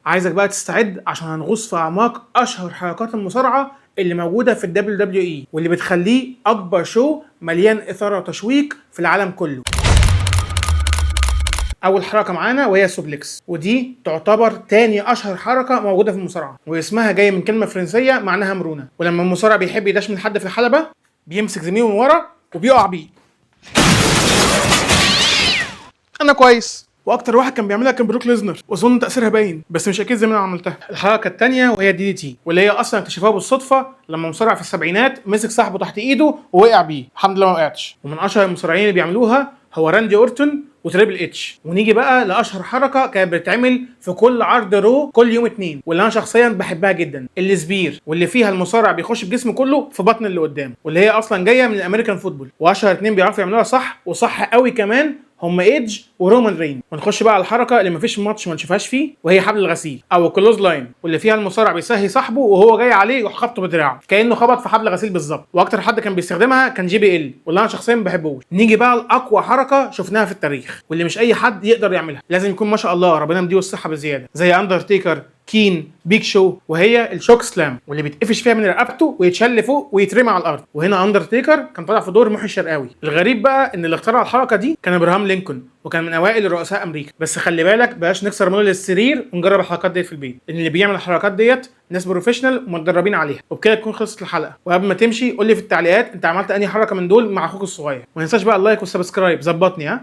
عايزك بقى تستعد عشان هنغوص في اعماق اشهر حركات المصارعه اللي موجوده في الدبليو دبليو اي، واللي بتخليه اكبر شو مليان اثاره وتشويق في العالم كله. اول حركه معانا وهي السوبلكس، ودي تعتبر تاني اشهر حركه موجوده في المصارعه، واسمها جاي من كلمه فرنسيه معناها مرونه. ولما المصارع بيحب يدشمل حد في الحلبه بيمسك زميله من ورا وبيقع بيه. انا كويس. واكتر واحد كان بيعملها كان بروك ليزنر، واظن تاثيرها باين، بس مش اكيد زي ما انا عملتها. الحركه الثانيه وهي الدي دي تي، واللي هي اصلا اكتشفوها بالصدفه لما مصارع في السبعينات مسك صاحبه تحت ايده ووقع بيه، الحمد لله ما وقعتش. ومن اشهر المصارعين اللي بيعملوها هو راندي اورتون وتريبل اتش. ونيجي بقى لاشهر حركه كانت بتتعمل في كل عرض رو كل يوم اتنين، واللي انا شخصيا بحبها جدا، السبير، واللي فيها المصارع بيخش بجسمه كله في بطن اللي قدامه، واللي هي اصلا جايه من الامريكان فوتبول. واشهر اتنين بيعرفوا يعملوها صح وصح قوي كمان هم ايدج ورومان رين. ونخش بقى على الحركه اللي مفيش ماتش ما نشوفهاش فيه، وهي حبل الغسيل او الكلوز لاين، واللي فيها المصارع بيسهي صاحبه وهو جاي عليه يروح خبطه بدراعه كانه خبط في حبل غسيل بالظبط. واكتر حد كان بيستخدمها كان جي بي ال، واللي انا شخصيا ما بحبوش. نيجي بقى لاقوى حركه شفناها في التاريخ، واللي مش اي حد يقدر يعملها، لازم يكون ما شاء الله ربنا مديه الصحه بزياده، زي اندرتيكر، كين، بيج شو، وهي الشوك سلام، واللي بيتقفش فيها من رقبته ويتشل فوق ويترمي على الارض. وهنا اندرتيكر كان طالع في دور محي الشرقاوي. الغريب بقى ان اللي اخترع الحركه دي كان ابراهام لينكولن، وكان من اوائل رؤساء امريكا. بس خلي بالك بلاش نكسر مول السرير ونجرب الحركات ديت في البيت، لان اللي بيعمل الحركات ديت ناس بروفيشنال ومتدربين عليها. وبكده تكون خلصت الحلقه. وقبل ما تمشي قول لي في التعليقات انت عملت انهي حركه من دول مع اخوك الصغير. وما تنساش بقى اللايك والسبسكرايب، ظبطني ها.